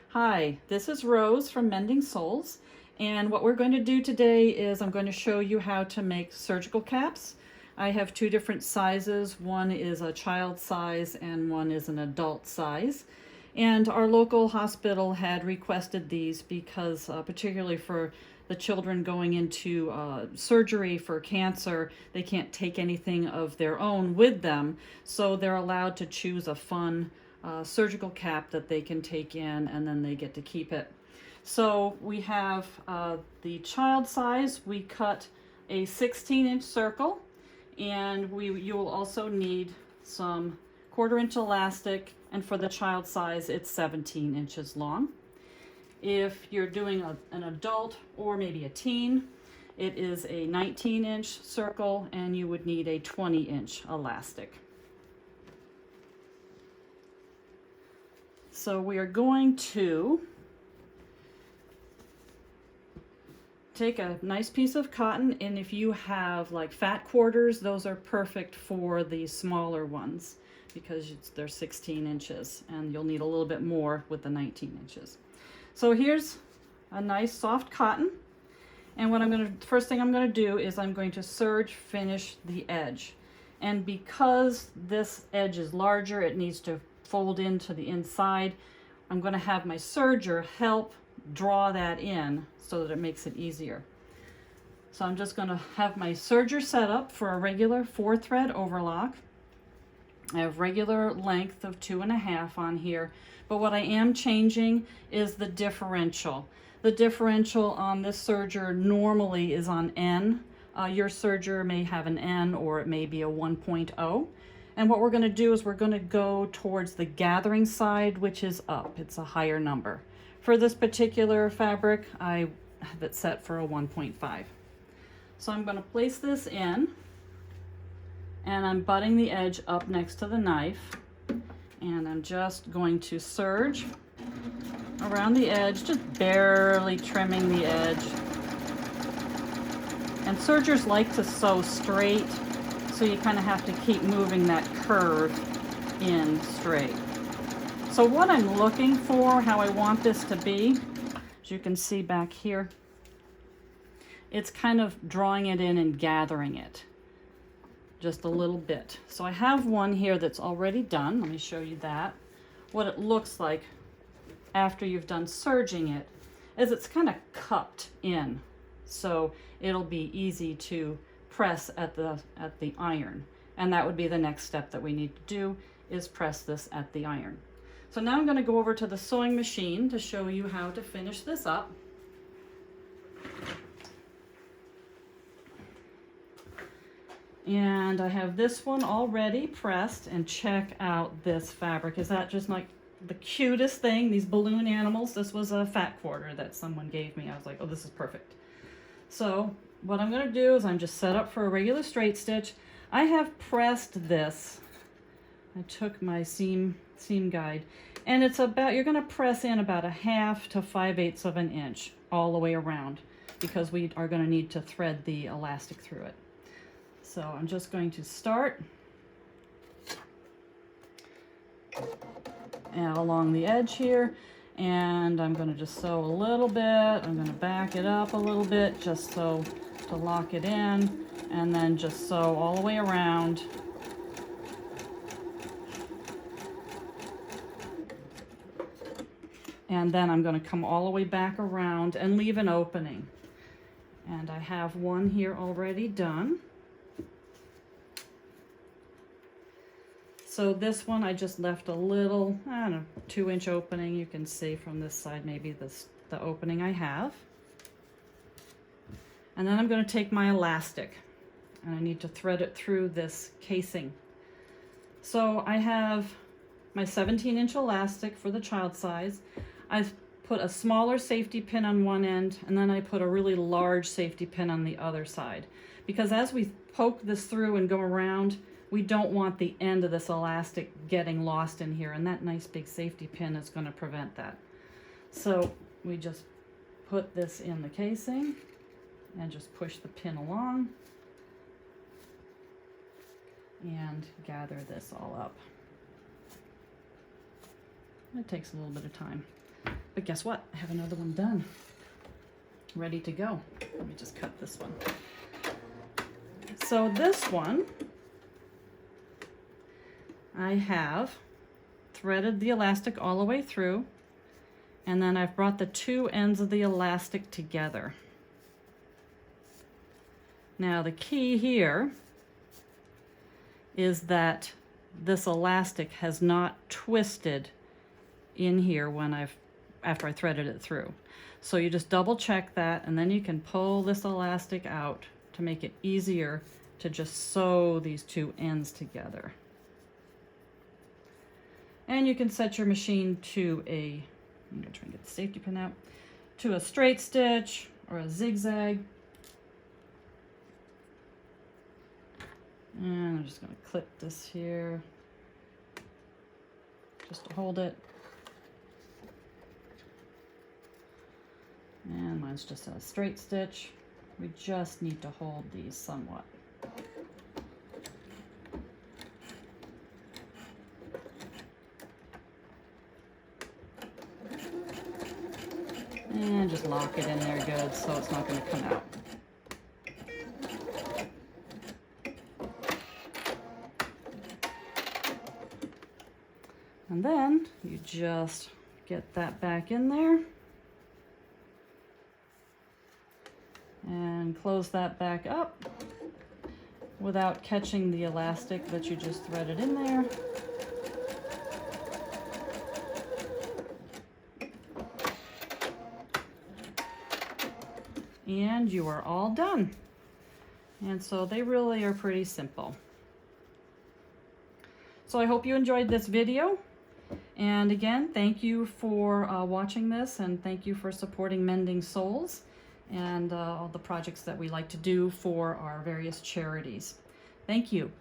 Hi, this is Rose from Mending Souls, and what we're going to do today is I'm going to show you how to make surgical caps. I have two different sizes. One is a child size and one is an adult size. And our local hospital had requested these because particularly for the children going into surgery for cancer, they can't take anything of their own with them, so they're allowed to choose a fun surgical cap that they can take in, and then they get to keep it. So we have the child size. We cut a 16-inch circle, and you will also need some 1/4-inch elastic, and for the child size it's 17 inches long. If you're doing an adult or maybe a teen, it is a 19-inch circle, and you would need a 20-inch elastic. So we are going to take a nice piece of cotton, and if you have like fat quarters, those are perfect for the smaller ones because they're 16 inches, and you'll need a little bit more with the 19 inches. So here's a nice soft cotton, and first thing I'm going to do is I'm going to serge finish the edge. And because this edge is larger, it needs to fold into the inside. I'm going to have my serger help draw that in so that it makes it easier. So I'm just going to have my serger set up for a regular 4-thread overlock. I have regular length of 2.5 on here, but what I am changing is the differential. The differential on this serger normally is on N. Your serger may have an N, or it may be a 1.0. And what we're going to do is we're going to go towards the gathering side, which is up. It's a higher number. For this particular fabric, I have it set for a 1.5. So I'm going to place this in, and I'm butting the edge up next to the knife, and I'm just going to serge around the edge, just barely trimming the edge. And sergers like to sew straight, so you kind of have to keep moving that curve in straight. So what I'm looking for, how I want this to be, as you can see back here, it's kind of drawing it in and gathering it just a little bit. So I have one here that's already done. Let me show you that. What it looks like after you've done serging it is it's kind of cupped in, so it'll be easy to press at the iron, and that would be the next step that we need to do, is press this at the iron. So now I'm going to go over to the sewing machine to show you how to finish this up. And I have this one already pressed, and check out this fabric. Is that just like the cutest thing? These balloon animals. This was a fat quarter that someone gave me. I was like, oh, this is perfect. So what I'm going to do is I'm just set up for a regular straight stitch. I have pressed this. I took my seam guide, and it's about, you're going to press in about 1/2 to 5/8 of an inch all the way around, because we are going to need to thread the elastic through it. So I'm just going to start and along the edge here, and I'm going to just sew a little bit. I'm going to back it up a little bit just so to lock it in, and then just sew all the way around. And then I'm going to come all the way back around and leave an opening. And I have one here already done. So this one I just left a little, I don't know, 2-inch opening. You can see from this side maybe the opening I have. And then I'm going to take my elastic, and I need to thread it through this casing. So I have my 17-inch elastic for the child size. I've put a smaller safety pin on one end, and then I put a really large safety pin on the other side. Because as we poke this through and go around, we don't want the end of this elastic getting lost in here, and that nice big safety pin is going to prevent that. So we just put this in the casing and just push the pin along and gather this all up. It takes a little bit of time. But guess what? I have another one done. Ready to go. Let me just cut this one. So this one, I have threaded the elastic all the way through, and then I've brought the two ends of the elastic together. Now the key here is that this elastic has not twisted in here after I threaded it through. So you just double check that, and then you can pull this elastic out to make it easier to just sew these two ends together. And you can set your machine to I'm gonna try and get the safety pin out, to a straight stitch or a zigzag. And I'm just gonna clip this here just to hold it. And mine's just a straight stitch. We just need to hold these somewhat. And just lock it in there good so it's not going to come out. And then you just get that back in there and close that back up without catching the elastic that you just threaded in there. And you are all done. And so they really are pretty simple. So I hope you enjoyed this video. And again, thank you for watching this, and thank you for supporting Mending Souls and all the projects that we like to do for our various charities. Thank you.